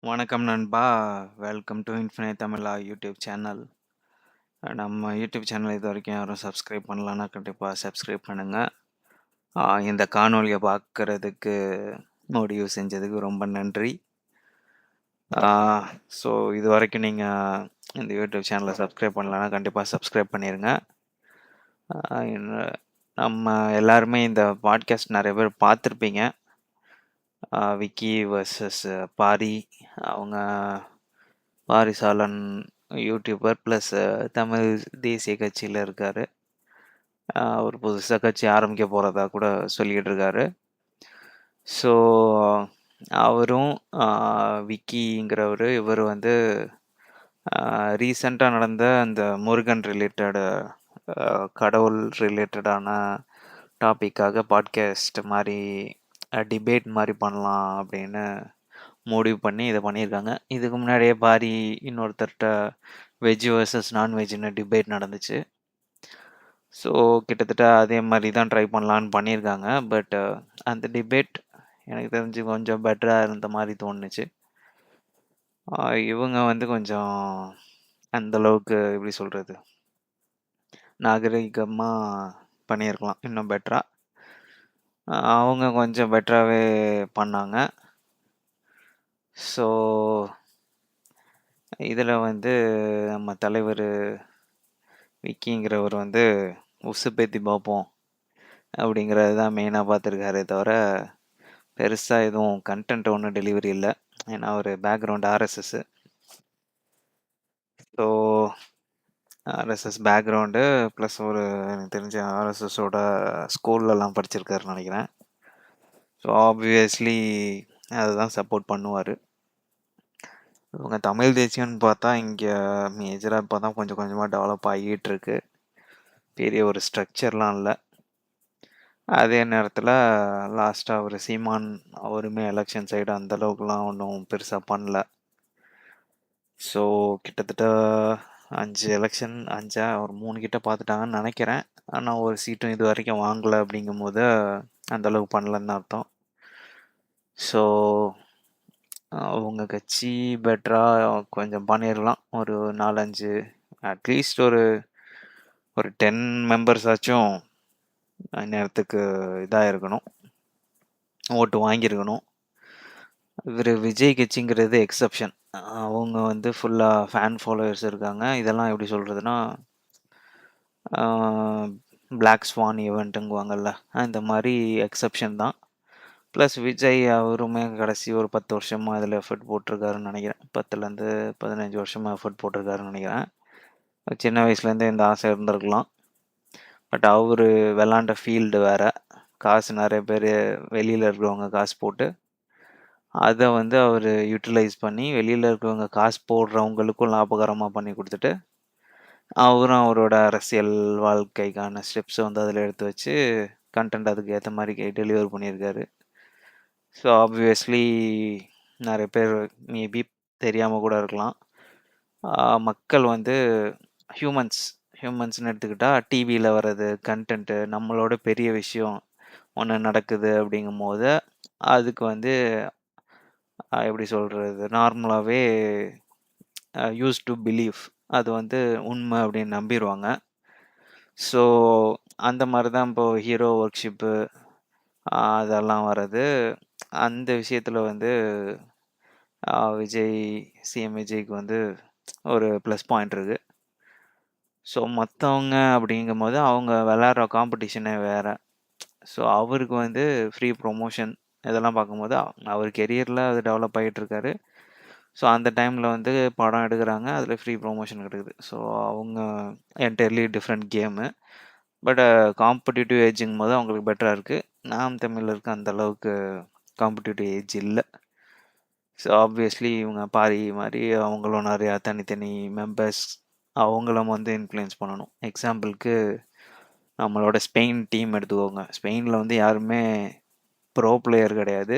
வணக்கம் நண்பா. Welcome to infinite Tamizha YouTube channel. நம்ம யூடியூப் சேனல் இதுவரைக்கும் யாரும் சப்ஸ்கிரைப் பண்ணலன்னா கண்டிப்பா சப்ஸ்கிரைப் பண்ணுங்க. இந்த காணொளிய பார்க்கறதுக்கு முடிவு செஞ்சதுக்கு ரொம்ப நன்றி. ஸோ இதுவரைக்கும் நீங்க இந்த யூடியூப் சேனல சப்ஸ்கிரைப் பண்ணலன்னா கண்டிப்பா சப்ஸ்கிரைப் பண்ணிருங்க. என்ன நம்ம எல்லாருமே இந்த பாட்காஸ்ட் நெறைய பேர் பார்த்துருப்பீங்க. விக்கி வெர்சஸ் பாரி. அவங்க பாரிசாலன் யூடியூபர் ப்ளஸ் தமிழ் தேசிய கட்சியில இருக்காரு. அவர் புதுசா கட்சி ஆரம்பிக்க போறதா கூட சொல்லிக்கிட்டு இருக்காரு. ஸோ அவரும் விக்கிங்கிறவரு இவர் வந்து ரீசெண்டாக நடந்த அந்த முருகன் ரிலேட்டட் கடவுள் ரிலேட்டடான டாப்பிக்காக பாட்காஸ்ட் மாதிரி டிபேட் மாதிரி பண்ணலாம் அப்படின்னு முடிவு பண்ணி இதை பண்ணியிருக்காங்க. இதுக்கு முன்னாடியே பாரி இன்னொருத்தர்கிட்ட வெஜ் வர்சஸ் நான்வெஜ்னு டிபேட் நடந்துச்சு. ஸோ கிட்டத்தட்ட அதே மாதிரி தான் ட்ரை பண்ணலான்னு பண்ணியிருக்காங்க. பட் அந்த டிபேட் எனக்கு தெரிஞ்சு கொஞ்சம் பெட்டராக இருந்த மாதிரி தோணுச்சு. இவங்க வந்து கொஞ்சம் அந்த அளவுக்கு எப்படி சொல்கிறது, நாகரிகமாக பண்ணியிருக்கலாம் இன்னும் பெட்டராக. அவங்க கொஞ்சம் பெட்டராகவே பண்ணாங்க. ஸோ இதில் வந்து நம்ம தலைவர் விக்கிங்கிறவர் வந்து உசுப்பேத்தி பார்ப்போம் அப்படிங்கிறது தான் மெயினாக பார்த்துருக்காரே தவிர பெருசாக எதுவும் கண்டென்ட் ஒன்றும் டெலிவரி இல்லை. ஏன்னா ஒரு background RSS. So RSS background plus ஒரு எனக்கு தெரிஞ்ச ஆர்எஸ்எஸோட ஸ்கூல்லலாம் படிச்சிருக்காருன்னு நினைக்கிறேன். ஸோ ஆப்வியஸ்லி அதுதான் சப்போர்ட் பண்ணுவார். இவங்க தமிழ் தேசியம்னு பார்த்தா இங்கே மேஜராக இப்போ தான் கொஞ்சம் கொஞ்சமாக டெவலப் ஆகிட்டு இருக்கு. பெரிய ஒரு ஸ்ட்ரக்சர்லாம் இல்லை. அதே நேரத்தில் லாஸ்ட்டாக ஒரு சீமான் அவருமே எலெக்ஷன் சைடு அந்தளவுக்குலாம் ஒன்றும் பெருசாக பண்ணல. ஸோ கிட்டத்தட்ட 5 எலெக்ஷன் 5 ஒரு 3 கிட்ட பார்த்துட்டாங்கன்னு நினைக்கிறேன். ஆனால் ஒரு சீட்டும் இது வரைக்கும் வாங்கலை. அப்படிங்கும்போது அந்தளவுக்கு பண்ணலன்னு அர்த்தம். ஸோ அவங்க கட்சி பெட்டராக கொஞ்சம் பண்ணிடலாம். ஒரு 4-5 அட்லீஸ்ட் ஒரு 10 மெம்பர்ஸ் ஆச்சும் நேரத்துக்கு இதாக இருக்கணும், ஓட்டு வாங்கியிருக்கணும். இவர் விஜய் கட்சிங்கிறது எக்ஸப்ஷன். அவங்க வந்து ஃபுல்லாக ஃபேன் ஃபாலோவர்ஸ் இருக்காங்க. இதெல்லாம் எப்படி சொல்கிறதுனா பிளாக் ஸ்வான் ஈவெண்ட்டுங்குவாங்கல்ல, இந்த மாதிரி எக்ஸப்ஷன் தான். ப்ளஸ் விஜய் அவருமே கடைசி ஒரு 10 வருஷமாக அதில் எஃபர்ட் போட்டிருக்காருன்னு நினைக்கிறேன். 10லேருந்து 15 வருஷமாக எஃபர்ட் போட்டிருக்காருன்னு நினைக்கிறேன். சின்ன வயசுலேருந்தே இந்த ஆசை இருந்திருக்கலாம். பட் அவர் விளாண்ட ஃபீல்டு வேறு. காசு நிறைய பேர் வெளியில் இருக்கிறவங்க காசு போட்டு அதை வந்து அவர் யூட்டிலைஸ் பண்ணி வெளியில் இருக்கிறவங்க காசு போடுறவங்களுக்கும் லாபகரமாக பண்ணி கொடுத்துட்டு அவரும் அவரோட அரசியல் வாழ்க்கைக்கான ஸ்டெப்ஸை வந்து அதில் எடுத்து வச்சு கண்டென்ட் அதுக்கு ஏற்ற மாதிரி டெலிவர் பண்ணியிருக்காரு. ஸோ ஆப்வியஸ்லி நிறைய பேர் மேபி தெரியாமல் கூட இருக்கலாம். மக்கள் வந்து ஹியூமன்ஸ்னு எடுத்துக்கிட்டால் டிவியில் வர்றது கண்டென்ட்டு நம்மளோட பெரிய விஷயம் ஒன்று நடக்குது அப்படிங்கும்போது அதுக்கு வந்து எப்படி சொல்கிறது, நார்மலாகவே யூஸ் டு பிலீவ் அது வந்து உண்மை அப்படின்னு நம்பிடுவாங்க. ஸோ அந்த மாதிரி தான் இப்போது ஹீரோ ஒர்க்ஷிப்பு அதெல்லாம் வர்றது. அந்த விஷயத்தில் வந்து சிஎம் விஜய்க்கு வந்து ஒரு ப்ளஸ் பாயிண்ட் இருக்குது. ஸோ மற்றவங்க அப்படிங்கும்போது அவங்க விளையாடுற காம்படிஷனே வேறு. ஸோ அவருக்கு வந்து ஃப்ரீ ப்ரொமோஷன் இதெல்லாம் பார்க்கும்போது அவர் கெரியரில் அது டெவலப் ஆகிட்டுருக்காரு. ஸோ அந்த டைமில் வந்து படம் எடுக்கிறாங்க, அதில் ஃப்ரீ ப்ரொமோஷன் கிடைக்குது. ஸோ அவங்க entirely different game. But competitive ஏஜுங்கும் போது அவங்களுக்கு பெட்டராக இருக்குது. நாம் தமிழில் இருக்க அந்தளவுக்கு காம்படிட்டிவ் ஏஜ் இல்லை. ஸோ ஆப்வியஸ்லி இவங்க பாரி மாதிரி அவங்களும் நிறையா தனித்தனி மெம்பர்ஸ் அவங்களும் வந்து இன்ஃப்ளூயன்ஸ் பண்ணணும். எக்ஸாம்பிளுக்கு நம்மளோட ஸ்பெயின் டீம் எடுத்துக்கோங்க. ஸ்பெயினில் வந்து யாருமே ப்ரோ பிளேயர் கிடையாது,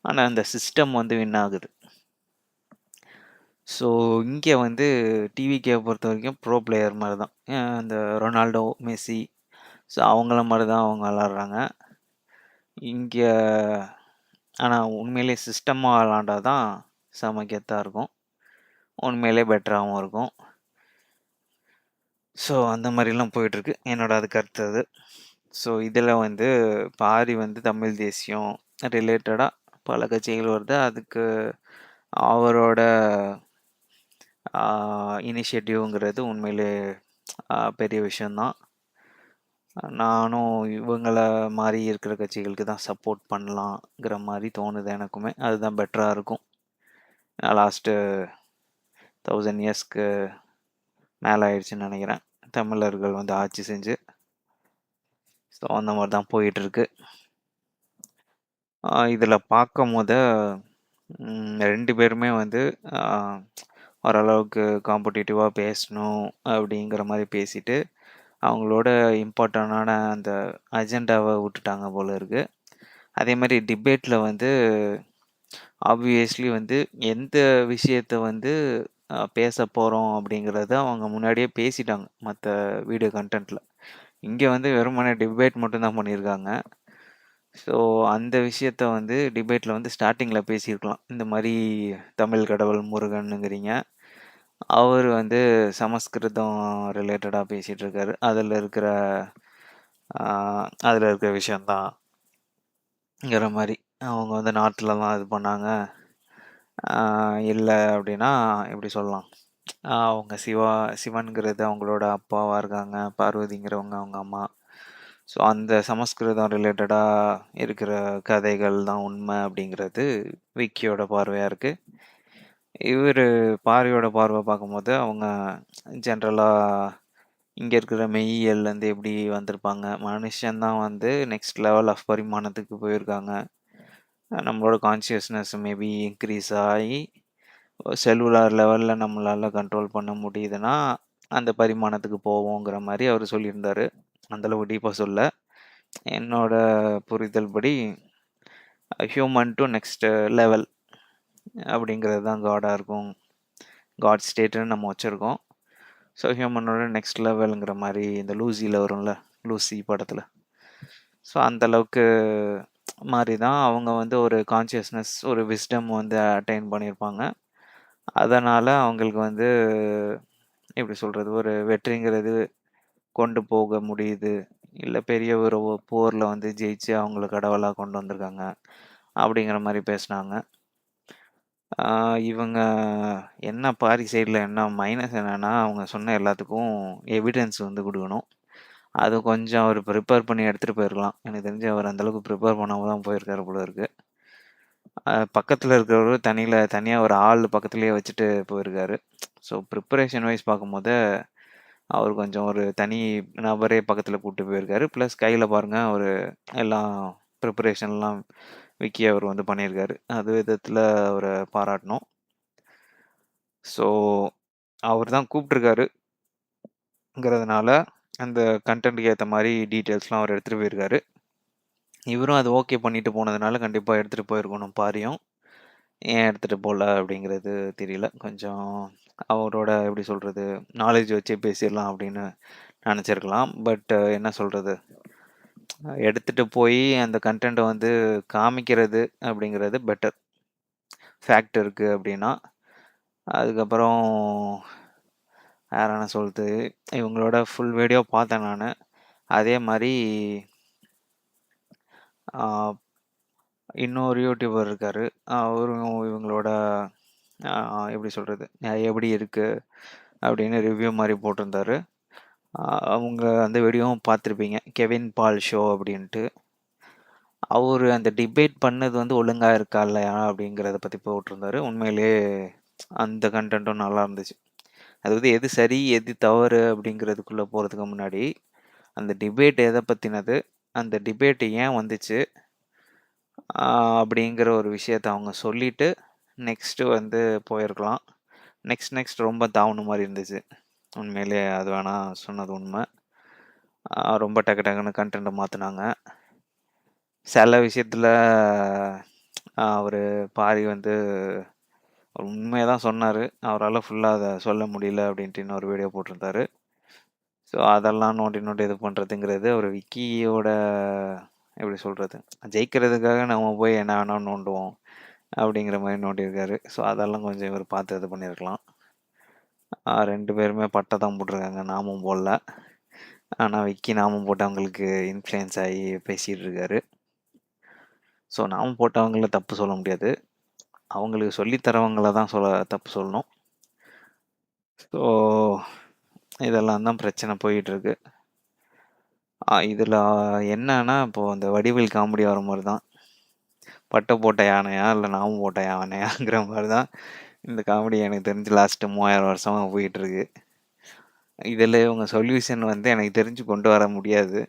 ஆனால் அந்த சிஸ்டம் வந்து வின் ஆகுது. ஸோ இங்கே வந்து டிவிக்கே பொறுத்த வரைக்கும் ப்ரோ பிளேயர் மாதிரி தான். இந்த ரொனால்டோ, மெஸ்ஸி, ஸோ அவங்கள மாதிரி தான் அவங்க விளாட்றாங்க இங்கே. ஆனால் உண்மையிலே சிஸ்டமாக விளாண்டா தான் செம கெத்தா இருக்கும். உண்மையிலே பெட்டராவும் இருக்கும். ஸோ அந்த மாரிலாம் போயிட்டுருக்கு. என்னோட அது கருத்து அது. ஸோ இதில வந்து பாரி வந்து தமிழ் தேசியம் ரிலேட்டடா பல கட்சிகள் வருது. அதுக்கு அவரோட ஆ இனிஷியேட்டிவ்ங்கிறது உண்மையிலே பெரிய விஷயம் தான். நானும் இவங்கள மாரி இருக்கிற கட்சிகளுக்கு தான் சப்போர்ட் பண்ணலாங்கிற மாரி தோணுது எனக்குமே. அதுதான் பெட்டரா இருக்கும். லாஸ்ட்டு 1000 இயர்ஸ்க்கு மேல ஆயிடுச்சுன்னு நெனைக்கிறேன். தமிழர்கள் வந்து ஆட்சி செஞ்சு. ஸோ அந்த மாரி தான் போயிட்டுருக்கு. இதில பார்க்கும்போது 2 பேருமே வந்து ஆ ஓரளவுக்கு காம்படிட்டிவா பேசணும் அப்படிங்கிற மாரி பேசிட்டு, அவங்களோட இம்பார்ட்டன்டான அந்த அஜெண்டாவ விட்டுட்டாங்க போல இருக்கு. அதே மாரி டிபேட்ல வந்து ஆப்வியஸ்லி வந்து எந்த விஷயத்த வந்து பேசப் போறோம் அப்படிங்கிறத அவங்க முன்னாடியே பேசிட்டாங்க, மத்த வீடியோ கன்டென்ட்ல. இங்க வந்து வெறுமனே டிபேட் மட்டும் தான் பண்ணியிருக்காங்க. ஸோ அந்த விஷயத்த வந்து டிபேட்ல வந்து ஸ்டார்ட்டிங்ல பேசியிருக்கலாம். இந்த மாரி தமிழ் கடவுள் முருகன்னுங்கிறீங்க. அவரு வந்து சமஸ்கிருதம் ரிலேட்டடா பேசிட்டு இருக்காரு. ஆ அதுல இருக்கிற விஷயம் தான்ங்கிற மாரி. அவங்க வந்து நார்த்லலாம் இது பண்ணாங்க. ஆ இல்ல அப்டின்னா எப்படி சொல்லலாம்? அவங்க சிவன்ங்கிறது அவங்களோட அப்பாவா இருக்காங்க. பார்வதிங்கிறவங்க அவங்க அம்மா. ஸோ அந்த சமஸ்கிருதம் ரிலேட்டடா இருக்கிற கதைகள் தான் உண்மை அப்படிங்கிறது விக்கியோட பார்வையா இருக்கு. இவரு பாரியோட பார்வை பார்க்கும்போது, அவங்க ஜென்ரலா இங்க இருக்கிற மெய்யியல்லேருந்து எப்படி வந்திருப்பாங்க. மனுஷன் தான் வந்து நெக்ஸ்ட் லெவல் ஆஃப் பரிமாணத்துக்கு போயிருக்காங்க. நம்மளோட கான்ஷியஸ்னஸ் மேபி இன்க்ரீஸ் ஆயி, செல்லுலார் லெவல்ல நம்மளால கண்ட்ரோல் பண்ண முடியுதுன்னா, அந்த பரிமாணத்துக்கு போவோங்கிற மாரி அவரு சொல்லியிருந்தாரு. அந்த அளவுக்கு டீப்பா சொல்லல. என்னோட புரிதல் படி ஹியூமன் டூ நெக்ஸ்ட் லெவல் அப்படிங்கிறது தான் காடா இருக்கும். காட் ஸ்டேட்டுன்னு நம்ம வச்சிருக்கோம். ஸோ ஹியூமனோட நெக்ஸ்ட் லெவலுங்கிற மாரி இந்த லூசில வரும்ல, லூசி படத்துல. ஸோ அந்த அளவுக்கு மாரி தான் அவங்க வந்து ஒரு கான்ஷியஸ்னஸ், ஒரு விஸ்டம் வந்து அட்டைன் பண்ணியிருப்பாங்க. அதனால அவங்களுக்கு வந்து எப்படி சொல்றது? ஒரு வெற்றிங்கிறது கொண்டு போக முடியுது. இல்ல பெரிய ஒரு போர்ல வந்து ஜெயிச்சு அவங்கள கடவுளா கொண்டு வந்திருக்காங்க. அப்படிங்கிற மாரி பேசுனாங்க. ஆ இவங்க என்ன பாரி சைடுல என்ன மைனஸ் என்னன்னா, அவங்க சொன்ன எல்லாத்துக்கும் எவிடன்ஸ் வந்து குடுக்கணும். அது கொஞ்சம் அவரு ப்ரிப்பேர் பண்ணி எடுத்துட்டு போயிருக்கலாம். எனக்கு தெரிஞ்சு அவர் அந்த அளவுக்கு ப்ரிப்பேர் பண்ணாம தான் போயிருக்காரு போல இருக்கு. பக்கத்துல இருக்கிறவரு தனியா ஒரு ஆள் பக்கத்திலேயே வச்சுட்டு போயிருக்காரு. ஸோ ப்ரிப்பரேஷன் வைஸ் பார்க்கும்போது, அவரு கொஞ்சம் ஒரு தனி நபரே பக்கத்துல கூட்டு போயிருக்காரு. பிளஸ் கையில பாருங்க அவரு எல்லாம் ப்ரிப்பரேஷன்லாம் விக்கி அவர் வந்து பண்ணியிருக்காரு. அது விதத்துல அவர பாராட்டணும். ஸோ அவர் தான் கூப்ட்டுருக்காருங்கிறதுனால, அந்த கன்டென்ட்க்கு ஏத்த மாரி டீட்டெயில்ஸ்லாம் அவர் எடுத்துட்டு போயிருக்காரு. இவரும் அது ஓகே பண்ணிட்டு போனதுனால, கண்டிப்பா எடுத்துட்டு போயிருக்கணும் பாரியும். ஏன் எடுத்துட்டு போல அப்படிங்கிறது தெரியல. கொஞ்சம் அவரோட எப்படி சொல்றது? நாலேட்ஜ் வச்சே பேசிறலாம் அப்படின்னு நெனச்சிருக்கலாம். பட் என்ன சொல்றது? எடுத்துட்டு போயி அந்த கன்டென்ட்ட வந்து காமிக்கிறது அப்படிங்கிறது பெட்டர். ஃபேக்ட் இருக்கு அப்படின்னா. அதுக்கப்புறம் வேற என்ன சொல்றது? இவங்களோட ஃபுல் வீடியோ பார்த்தேன் நானு. அதே மாரி ஆ இன்னொரு யூடியூபர் இருக்காரு. அவரும் இவங்களோட எப்படி சொல்றது? எப்படி இருக்கு? அப்படின்னு ரிவ்யூ மாரி போட்டிருந்தாரு. அ அவங்க அந்த வீடியோவும் பார்த்துருப்பீங்க. கெவின் பால் ஷோ அப்படின்ட்டு. அவரு அந்த டிபேட் பண்ணது வந்து ஒழுங்கா இருக்கா இல்லையா அப்படிங்கிறத பத்தி போட்டிருந்தாரு. உண்மையிலேயே அந்த கன்டென்ட்டும் நல்லா இருந்துச்சு. அதாவது எது சரி, எது தவறு அப்படிங்கிறதுக்குள்ள போறதுக்கு முன்னாடி, அந்த டிபேட் எத பத்தினது? அந்த டிபேட் ஏன் வந்துச்சு? ஆ அப்படிங்கிற ஒரு விஷயத்த அவங்க சொல்லிட்டு, நெக்ஸ்ட்டு வந்து போயிருக்கலாம். நெக்ஸ்ட் ரொம்ப தாவுன மாரி இருந்துச்சு. உண்மையிலேயே அது வேணா சொன்னது உண்ம. ரொம்ப டக்கு டக்குன்னு கன்டென்ட்ட மாத்துனாங்க. சில விஷயத்துல அவரு பாரி வந்து உண்மைய தான் சொன்னாரு. அவரால ஃபுல்லா அத சொல்ல முடியல அப்டின்ட்டு இன்னொரு வீடியோ போட்டிருந்தாரு. ஸோ அதெல்லாம் நோண்டி நோண்டி இது பண்றதுங்கிறது ஒரு விக்கியோட எப்படி சொல்றது? ஜெயிக்கிறதுக்காக நம்ம போய் என்ன வேணா நோண்டுவோம். அப்படிங்கிற மாரி நோண்டியிருக்காரு. ஸோ, அதெல்லாம் கொஞ்சம் இவரு பார்த்து இது பண்ணியிருக்கலாம். 2 பேருமே பட்டை தான் போட்டுருக்காங்க. நாமம் போடல. ஆனா, விக்கி நாமம் போட்டவங்களுக்கு இன்ஃப்ளூயன்ஸ் ஆயி பேசிட்டு இருக்காரு. ஸோ, நாமம் போட்டவங்கள தப்பு சொல்ல முடியாது. அவங்களுக்கு சொல்லி தரவங்கள தான் தப்பு சொல்லணும். ஸோ, இதெல்லாம் தான் பிரச்சனை போயிட்டுருக்கு. இதுல என்னன்னா, இப்போ அந்த வடிவேல் காமெடி வர மாரி தான். பட்டை போட்ட யானையா, இல்ல நாமம் போட்ட யானையாங்கிற மாரி தான் இந்த காமெடி எனக்கு தெரிஞ்சு லாஸ்ட் 3000 வருஷமா போயிட்டுருக்கு. இதில இவங்க சொல்யூஷன் வந்து எனக்கு தெரிஞ்சு கொண்டு வர முடியாது.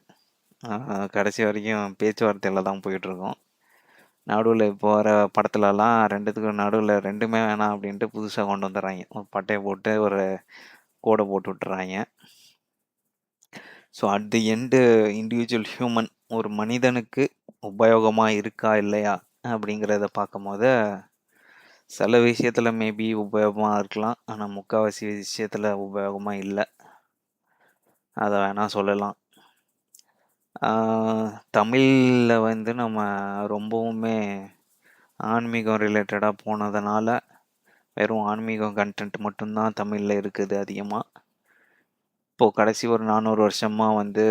கடைசி வரைக்கும் பேச்சுவார்த்தையில தான் போயிட்டுருக்கும். நடுவுல இப்போ வர படத்துலலாம் 2த்துக்கும் நடுவுல 2மே வேணாம் அப்படின்ட்டு புதுசா கொண்டு வந்துர்றாய்ங்க. ஒரு பட்டைய போட்டு ஒரு கோட போட்டு விட்டுர்றாய்ங்க. So at the end individual human ஒரு மனிதனுக்கு உபயோகமா இருக்கா, இல்லையா அப்படிங்கிறத பார்க்கும்போது, சில விஷயத்துல மேபி உபயோகமா இருக்கலாம். ஆனா முக்காவாசி விஷயத்துல உபயோகமா இல்ல. அத வேணா சொல்லலாம். ஆ தமிழ்ல வந்து நம்ம ரொம்பவுமே ஆன்மீகம் ரிலேட்டடா போனதுனால, வெறும் ஆன்மீகம் கன்டென்ட் மட்டும் தான் தமிழ்ல இருக்குது அதிகமா. இப்போ கடைசி ஒரு 400 வருஷமா வந்து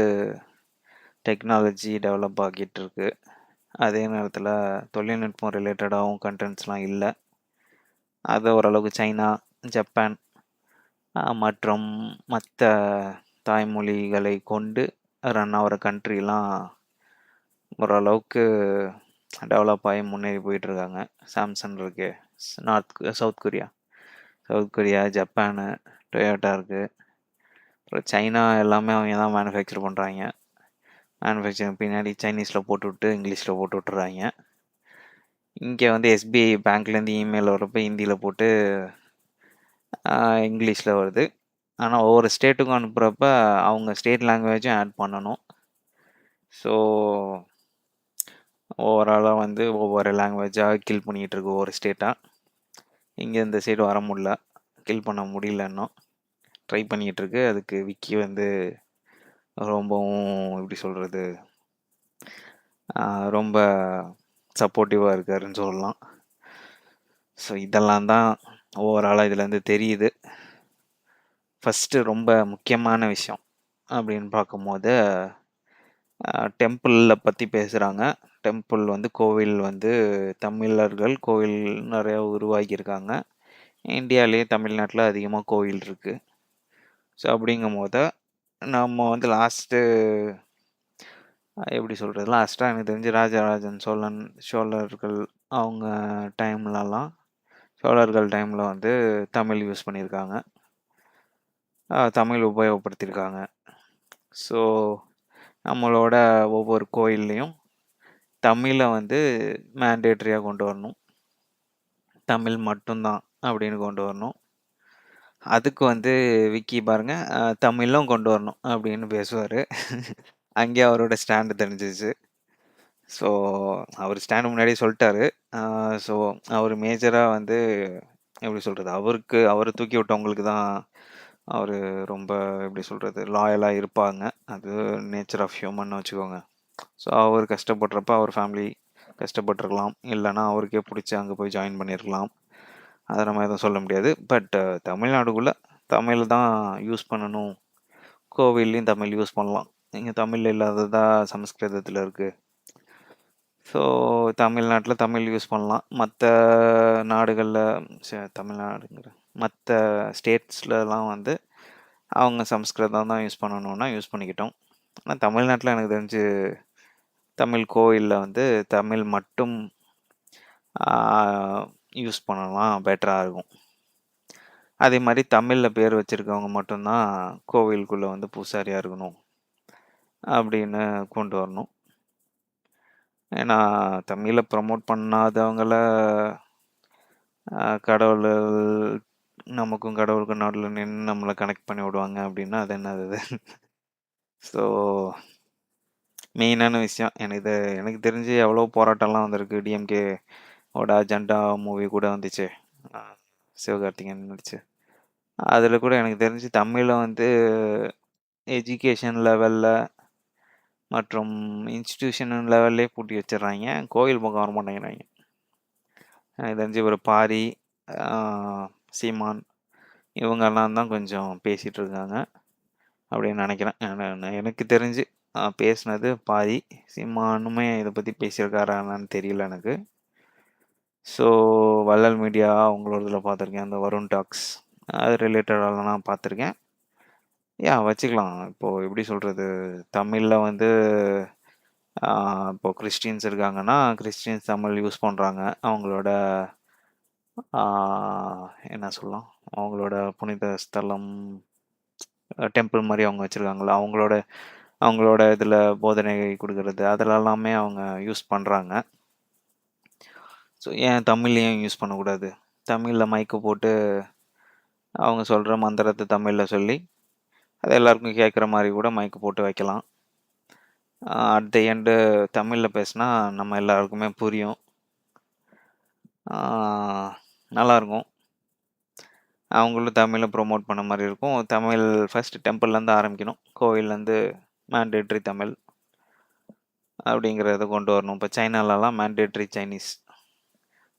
டெக்னாலஜி டெவலப் ஆகிட்டு இருக்கு. அதே நேரத்துல தொழில்நுட்பம் ரிலேட்டடாவும் கன்டென்ட்ஸ்லாம் இல்ல. அது ஓரளவுக்கு சைனா, ஜப்பான் மற்றும் மத்த தாய்மொழிகளை கொண்டு ரன் ஆவுற கண்ட்ரிலாம் ஓரளவுக்கு டெவலப் ஆகி முன்னேறி போயிட்டுருக்காங்க. சாம்சங் இருக்கு, south Korea south Korea, Japan, Toyota இருக்கு. அப்புறம் சைனா எல்லாமே அவங்க தான் மேனுஃபேக்சர் பண்றாய்ங்க. மேனுஃபேக்சரிங் பின்னாடி சைனீஸ்ல போட்டுவிட்டு, இங்கிலீஷ்ல போட்டு விட்டுர்றாய்ங்க. இங்க வந்து எஸ்பிஐ பேங்க்லேருந்து இமெயில் வரப்ப ஹிந்தியில போட்டு இங்கிலீஷ்ல வருது. ஆனா ஒவ்வொரு ஸ்டேட்டுக்கும் அனுப்புறப்ப அவங்க ஸ்டேட் லாங்குவேஜும் ஆட் பண்ணணும். ஸோ ஓவராலா வந்து ஒவ்வொரு லாங்குவேஜா கில் பண்ணிக்கிட்டு இருக்கு ஒவ்வொரு ஸ்டேட்டா. இங்க இந்த சைடு வர முடியல. கில் பண்ண முடியல இன்னும். ட்ரை பண்ணிக்கிட்டு இருக்கு. அதுக்கு விக்கி வந்து ரொம்பவும் எப்படி சொல்றது? ரொம்ப சப்போர்ட்டிவா இருக்காருன்னு சொல்லலாம். ஸோ இதெல்லாம் தான் ஓவராலா இதுலேருந்து தெரியுது. ஃபர்ஸ்ட்டு ரொம்ப முக்கியமான விஷயம் அப்படின்னு பார்க்கும்போது, டெம்பிள்ல பத்தி பேசுறாங்க. டெம்பிள் வந்து கோவில் வந்து தமிழர்கள் கோவில் நெறையா உருவாக்கியிருக்காங்க. இந்தியாலயே தமிழ்நாட்டுல அதிகமா கோவில் இருக்கு. ஸோ அப்படிங்கும்போது, நம்ம வந்து லாஸ்ட்டு எப்படி சொல்றது? லாஸ்ட்டா எனக்கு தெரிஞ்சு ராஜராஜன் சோழர்கள் அவங்க டைம்லலாம் சோழர்கள் டைம்ல வந்து தமிழ் யூஸ் பண்ணியிருக்காங்க. தமிழ் உபயோகப்படுத்தியிருக்காங்க. ஸோ நம்மளோட ஒவ்வொரு கோயில்லயும் தமிழ வந்து மேண்டேட்டரியா கொண்டு வரணும். தமிழ் மட்டும் தான் அப்படின்னு கொண்டு வரணும். அதுக்கு வந்து விக்கி பாருங்க, தமிழும் கொண்டு வரணும் அப்படின்னு பேசுவாரு. அங்கே அவரோட ஸ்டாண்ட் தெரிஞ்சுச்சு. ஸோ அவர் ஸ்டாண்ட் முன்னாடியே சொல்ட்டாரு. ஸோ அவரு மேஜரா வந்து எப்படி சொல்றது? அவர தூக்கி விட்டவங்களுக்கு தான் அவரு ரொம்ப எப்படி சொல்றது? லாயலா இருப்பாங்க. அது நேச்சர் ஆஃப் ஹியூமன்னு வச்சுக்கோங்க. ஸோ அவர் கஷ்டப்படுறப்ப அவர் ஃபேமிலி கஷ்டப்பட்டுருக்கலாம். இல்லன்னா அவருக்கே புடிச்சு அங்க போய் ஜாயின் பண்ணியிருக்கலாம். அத நம்ம எதுவும் சொல்ல முடியாது. பட் தமிழ்நாடுக்குள்ள தமிழ் தான் யூஸ் பண்ணணும். கோவில்லயும் தமிழ் யூஸ் பண்ணலாம். இங்க தமிழ்ல இல்லாததா சமஸ்கிருதத்துல இருக்கு. ஸோ தமிழ்நாட்டுல தமிழ் யூஸ் பண்ணலாம். மத்த நாடுகள்ல தமிழ்நாடுங்கிறேன். மத்த ஸ்டேட்ஸ்லலாம் வந்து அவங்க சமஸ்கிருதம் தான் யூஸ் பண்ணணும்னா யூஸ் பண்ணிக்கிட்டோம். ஆனா தமிழ்நாட்டுல எனக்கு தெரிஞ்சு தமிழ் கோவில்ல வந்து தமிழ் மட்டும் யூஸ் பண்ணலாம் பெட்டரா இருக்கும். அதே மாரி தமிழ்ல பேர் வச்சிருக்கவங்க மட்டும் தான் கோவிலுக்குள்ள வந்து பூசாரியா இருக்கணும். அப்படின்னு கொண்டு வரணும். ஏன்னா தமிழ ப்ரமோட் பண்ணாதவங்கள கடவுள் நமக்கும் கடவுளுக்கும் நடுவுல நின்னு நம்மள கனெக்ட் பண்ணி விடுவாங்க அப்படின்னா அது என்னது அது? ஸோ மெயினான விஷயம். எனக்கு தெரிஞ்சு எவ்வளோ போராட்டம்லாம் வந்திருக்கு. டிஎம்கே ஓட அஜெண்டா மூவி கூட வந்துச்சே. அ சிவகார்த்திகேயன் நடிச்சு. அதில கூட எனக்கு தெரிஞ்சு தமிழ வந்து எஜுகேஷன் லெவல்ல மற்றும் இன்ஸ்டிடியூஷன் லெவல்லயே பூட்டி வச்சுர்றாய்ங்க. கோவில் பக்கம் வரமாட்டேங்கிறாய்ங்க. எனக்கு தெரிஞ்சு ஒரு பாரி, ஆ சீமான் இவங்கலாம் தான் கொஞ்சம் பேசிட்டு இருக்காங்க அப்படின்னு நினைக்கிறேன். எனக்கு தெரிஞ்சு பேசினது பாரி. சீமானுமே இத பத்தி பேசியிருக்காரா என்னன்னு தெரியல எனக்கு. ஸோ வள்ளல் மீடியா அவங்களோடதுல பார்த்துருக்கேன். அந்த வருண் டாக்ஸ் அது ரிலேட்டடாலாம் நான் பார்த்துருக்கேன். வச்சுக்கலாம். இப்போ எப்படி சொல்றது? தமிழ்ல வந்து ஆ இப்போ கிறிஸ்டியன்ஸ் இருக்காங்கன்னா, கிறிஸ்டியன்ஸ் தமிழ் யூஸ் பண்றாங்க. அவங்களோட ஆ என்ன சொல்லலாம்? அவங்களோட புனித ஸ்தலம், டெம்பிள் மாரி அவங்க வச்சிருக்காங்கல்ல. அவங்களோட அவங்களோட இதில போதனை குடுக்குறது, அதுலலாமே அவங்க யூஸ் பண்றாங்க. ஸோ ஏன் தமிழ்லயும் யூஸ் பண்ணக்கூடாது? தமிழ்ல மைக்க போட்டு அவங்க சொல்ற மந்திரத்த தமிழ்ல சொல்லி, அது எல்லாருக்கும் கேட்குற மாரி கூட மைக் போட்டு வைக்கலாம். அட் த எண்டு தமிழ்ல பேசினா நம்ம எல்லாருக்குமே புரியும். ஆ நல்லாருக்கும். அவங்களும் தமிழ ப்ரொமோட் பண்ண மாரி இருக்கும். தமிழ் ஃபர்ஸ்ட் டெம்பிள்லேருந்து ஆரம்பிக்கணும். கோவில்லேருந்து மேண்டேட்டரி தமிழ் அப்படிங்கிறத கொண்டு வரணும். இப்போ சைனாலலாம் மேண்டேட்டரி சைனீஸ்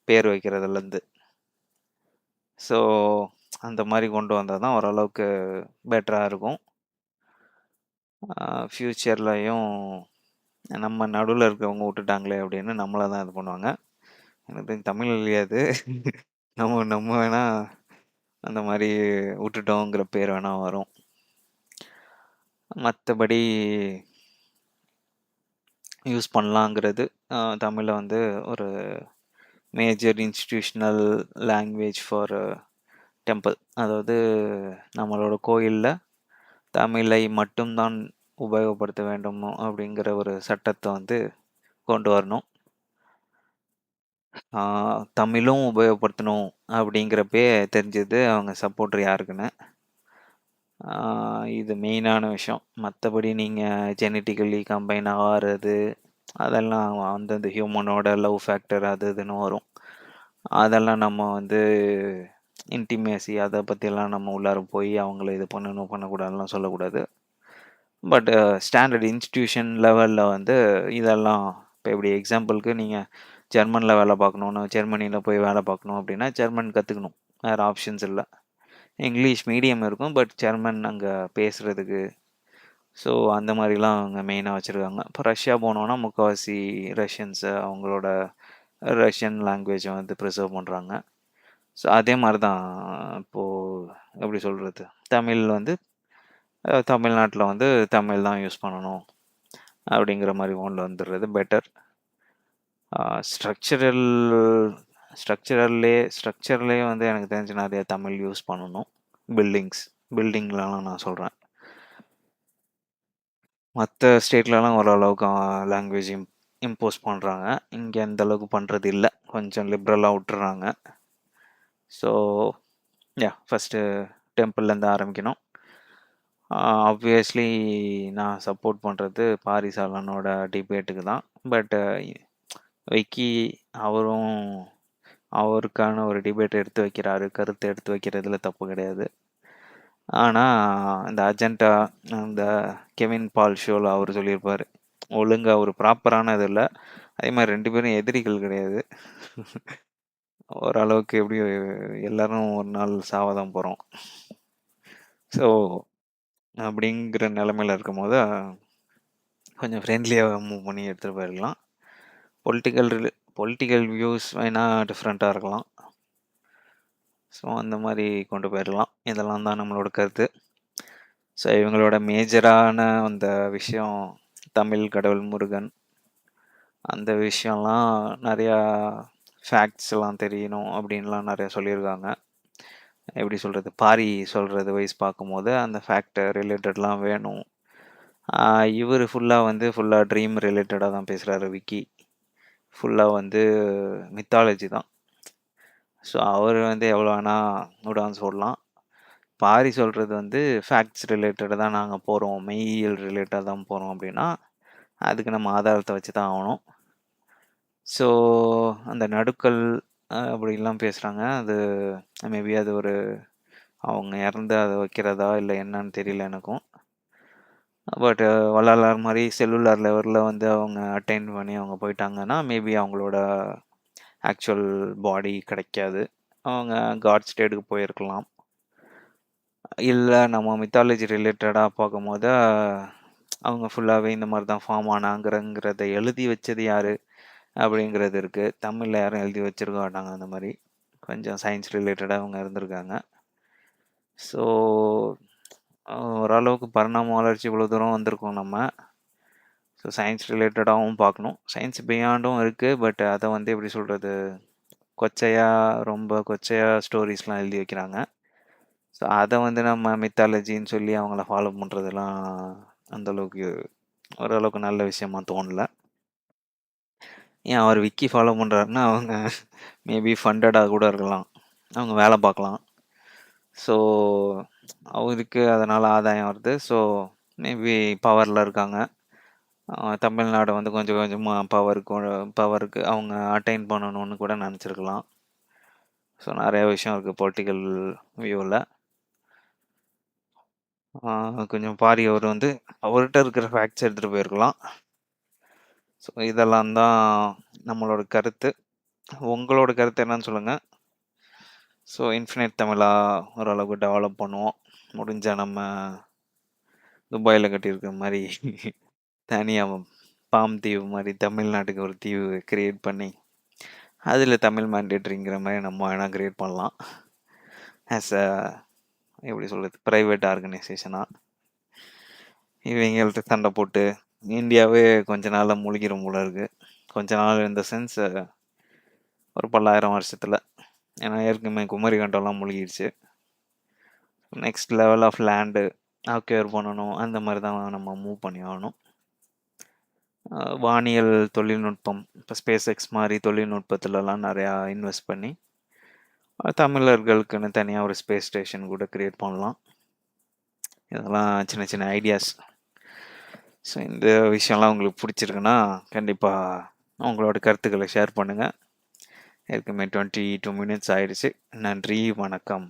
பேர் வைக்கிறதுலேருந்து. ஸோ அந்த மாரி கொண்டு வந்தா தான் ஓரளவுக்கு பெட்டரா இருக்கும். ஃப்யூச்சர்லயும் நம்ம நடுவுல இருக்கவங்க விட்டுட்டாங்களே அப்படின்னு நம்மள தான் இது பண்ணுவாங்க. எனக்கு தெரிஞ்சு தமிழ் அழியாது. நம்ம நம்ம வேணா அந்த மாரி விட்டுட்டோங்கிற பேர் வேணா வரும். மத்தபடி யூஸ் பண்ணலாங்கிறது தமிழ்ல வந்து ஒரு major institutional language for temple. அதாவது நம்மளோட கோயில்ல தமிழை மட்டும்தான் உபயோகப்படுத்த வேண்டும் அப்படிங்கிற ஒரு சட்டத்தை வந்து கொண்டு வரணும். தமிழும் உபயோகப்படுத்தணும் அப்படிங்கிறப்பே தெரிஞ்சது அவங்க சப்போர்ட்டர் யாருக்குன்னு. இது மெயினான விஷயம். மற்றபடி நீங்கள் ஜெனட்டிக்கலி கம்பைன் ஆகிறது அதெல்லாம் அந்தந்த ஹியூமனோட லவ் ஃபேக்டர் அது இதுன்னு வரும். அதெல்லாம் நம்ம வந்து இன்டிமேசி அதை பற்றியெல்லாம் நம்ம உள்ளார போய் அவங்கள இது பண்ணணும் பண்ணக்கூடாதுலாம் சொல்லக்கூடாது. பட் ஸ்டாண்டர்ட் இன்ஸ்டிடியூஷன் லெவலில் வந்து இதெல்லாம் இப்போ எப்படி எக்ஸாம்பிளுக்கு நீங்கள் ஜெர்மனில் வேலை பார்க்கணுன்னு ஜெர்மனியில் போய் வேலை பார்க்கணும் அப்படின்னா ஜெர்மன் கற்றுக்கணும். வேறு ஆப்ஷன்ஸ் இல்லை. இங்கிலீஷ் மீடியம் இருக்கும். பட் ஜெர்மன் அங்கே பேசுகிறதுக்கு ஸோ அந்த மாதிரிலாம் அவங்க மெயினாக வச்சுருக்காங்க. இப்போ ரஷ்யா போனோன்னா முக்கால்வாசி ரஷ்யன்ஸை அவங்களோட ரஷ்யன் லாங்குவேஜை வந்து ப்ரிசர்வ் பண்ணுறாங்க. ஸோ அதே மாதிரி தான் இப்போது எப்படி சொல்கிறது? தமிழ் வந்து தமிழ்நாட்டில் வந்து தமிழ் தான் யூஸ் பண்ணணும் அப்படிங்கிற மாதிரி கொண்டு வந்துடுறது பெட்டர். ஸ்ட்ரக்சரல் ஸ்ட்ரக்சர்லேயே வந்து எனக்கு தெரிஞ்சு நிறைய தமிழ் யூஸ் பண்ணணும். பில்டிங்லலாம் நான் சொல்கிறேன். மற்ற ஸ்டேட்லலாம் ஓரளவுக்கு லாங்குவேஜ் இம்போஸ் பண்ணுறாங்க. இங்கே அந்த அளவுக்கு பண்ணுறது இல்லை. கொஞ்சம் லிப்ரலாக விட்டுறாங்க. ஸோ ஃபஸ்ட்டு டெம்பிள்லேருந்து ஆரம்பிக்கணும். ஆப்வியஸ்லி நான் சப்போர்ட் பண்ணுறது பாரிசாலனோட டிபேட்டுக்கு தான். பட் விக்கி அவரும் அவருக்கான ஒரு டிபேட் எடுத்து வைக்கிறாரு. கருத்து எடுத்து வைக்கிறதுல தப்பு கிடையாது. ஆனால் இந்த அஜெண்டா அந்த கெவின் பால் ஷோவில் அவர் சொல்லியிருப்பார், ஒழுங்கா ஒரு ப்ராப்பரான இது இல்லை. அதே மாதிரி 2 பேரும் எதிரிகள் கிடையாது. ஓரளவுக்கு எப்படி எல்லாரும் ஒரு நாள் சாவதான் போகிறோம். ஸோ அப்படிங்கிற நிலமையில இருக்கும்போது கொஞ்சம் ஃப்ரெண்ட்லியாக மூவ் பண்ணி எடுத்துகிட்டு போயிருக்கலாம். பொலிட்டிக்கல் வியூஸ் வேணால் டிஃப்ரெண்ட்டாக இருக்கலாம். ஸோ அந்த மாதிரி கொண்டு போயிடலாம். இதெல்லாம் தான் நம்மளோட கருத்து. ஸோ இவங்களோட மேஜரான அந்த விஷயம் தமிழ் கடவுள் முருகன் அந்த விஷயம்லாம் நிறையா ஃபேக்ட்ஸ்லாம் தெரியணும் அப்படின்லாம் நிறையா சொல்லியிருக்காங்க. எப்படி சொல்கிறது? பாரி சொல்கிறது வைஸ் பார்க்கும்போது அந்த ஃபேக்ட் ரிலேட்டட்லாம் வேணும். இவர் ஃபுல்லாக ட்ரீம் ரிலேட்டடாக தான் பேசுகிறாரு விக்கி. ஃபுல்லாக வந்து மித்தாலஜி தான். ஸோ அவர் வந்து எவ்வளோ வேணால் உடான்ஸ் போடலாம். பாரி சொல்கிறது வந்து ஃபேக்ட்ஸ் ரிலேட்டடாக தான் நாங்கள் போகிறோம், மெய்யியல் ரிலேட்டடாக தான் போகிறோம் அப்படின்னா அதுக்கு நம்ம ஆதாரத்தை வச்சு தான் ஆகணும். ஸோ அந்த நடுக்கல் அப்படிலாம் பேசுகிறாங்க. அது மேபி அது ஒரு அவங்க இறந்து அதை வைக்கிறதா இல்லை என்னன்னு தெரியல எனக்கும். பட் வள்ளலார் மாதிரி செல்லுலார் லெவலில் வந்து அவங்க அட்டைன் பண்ணி அவங்க போயிட்டாங்கன்னா மேபி அவங்களோட ஆக்சுவல் பாடி கிடைக்காது. அவங்க காட் ஸ்டேட்டுக்கு போயிருக்கலாம். இல்ல நம்ம மித்தாலஜி ரிலேட்டடா பார்க்கும்போது, அவங்க ஃபுல்லாவே இந்த மாரி தான் ஃபார்ம் ஆனாங்கறத எழுதி வச்சது யாரு? அப்படிங்கிறது இருக்கு. தமிழ்ல யாரும் எழுதி வச்சிருக்க மாட்டாங்க அந்த மாரி. கொஞ்சம் சயின்ஸ் ரிலேட்டடா அவங்க இருந்திருக்காங்க. ஸோ, ஓரளவுக்கு பரிணாம வளர்ச்சி இவ்வளோ தூரம் வந்திருக்கோம் நம்ம. ஸோ, சயின்ஸ் ரிலேட்டடாவும் பார்க்கணும். சயின்ஸ் பியாண்டும் இருக்கு. பட் அத வந்து எப்படி சொல்றது? கொச்சையா ரொம்ப கொச்சையா ஸ்டோரீஸ்லாம் எழுதி வைக்கிறாங்க. ஸோ, அத வந்து நம்ம மித்தாலஜின்னு சொல்லி அவங்கள ஃபாலோ பண்றதெல்லாம் அந்த அளவுக்கு ஓரளவுக்கு நல்ல விஷயமா தோணல. ஏன் அவர் விக்கி ஃபாலோ பண்றாருன்னா, அவங்க மேபி ஃபண்டடா கூட இருக்கலாம். அவங்க வேல பார்க்கலாம். ஸோ, அவருக்கு அதனால ஆதாயம் வருது. ஸோ, மேபி பவர்ல இருக்காங்க. தமிழ்நாடு வந்து கொஞ்சம் கொஞ்சமா பவருக்கு அவங்க அட்டைன் பண்ணணும்னு கூட நெனச்சிருக்கலாம். ஸோ, நெறைய விஷயம் இருக்கு பொலிட்டிக்கல் வியூல. கொஞ்சம் பாரி அவர் வந்து அவர்ட்ட இருக்கிற ஃபேக்ட்ஸ் எடுத்துட்டு போயிருக்கலாம். ஸோ, இதெல்லாம் தான் நம்மளோட கருத்து. உங்களோட கருத்து என்னன்னு சொல்லுங்க. ஸோ, இன்ஃபினைட் தமிழா ஓரளவுக்கு டெவலப் பண்ணுவோம். முடிஞ்சா நம்ம துபாயில கட்டியிருக்கிற மாரி தனியா பாம் தீவு மாரி தமிழ்நாட்டுக்கு ஒரு தீவு கிரியேட் பண்ணி, அதில தமிழ் மேண்டேட்டரிங்கிற மாரி நம்ம வேணா கிரியேட் பண்ணலாம். ஆஸ் அ எப்படி சொல்றது? பிரைவேட் ஆர்கனைசேஷனா. இவைங்கள்ட்ட சண்ட போட்டு, இந்தியாவே கொஞ்ச நாள்ல முழுகிரும் போல இருக்கு. கொஞ்ச நாள் இன் த சென்ஸ் ஒரு பல்லாயிரம் வருஷத்துல. ஏன்னா ஏற்கனவே குமரி கண்டம்லாம் முழுகிருச்சு. Next level of land acquire பண்ணணும். அந்த மாரி தான் நம்ம மூவ் பண்ணி ஆகணும். வானியல் தொழில்நுட்பம், இப்போ ஸ்பேஸ் எக்ஸ் மாரி தொழில்நுட்பத்துலலாம் நெறையா இன்வெஸ்ட் பண்ணி, தமிழர்களுக்குன்னு தனியா ஒரு ஸ்பேஸ் ஸ்டேஷன் கூட கிரியேட் பண்ணலாம். இதெல்லாம் சின்ன சின்ன ஐடியாஸ். ஸோ, இந்த விஷயம்லாம் உங்களுக்கு புடிச்சிருக்குன்னா, கண்டிப்பா உங்களோட கருத்துக்கள ஷேர் பண்ணுங்க. ஏற்கனவே 22 மினிட்ஸ் ஆயிடுச்சு. நன்றி, வணக்கம்.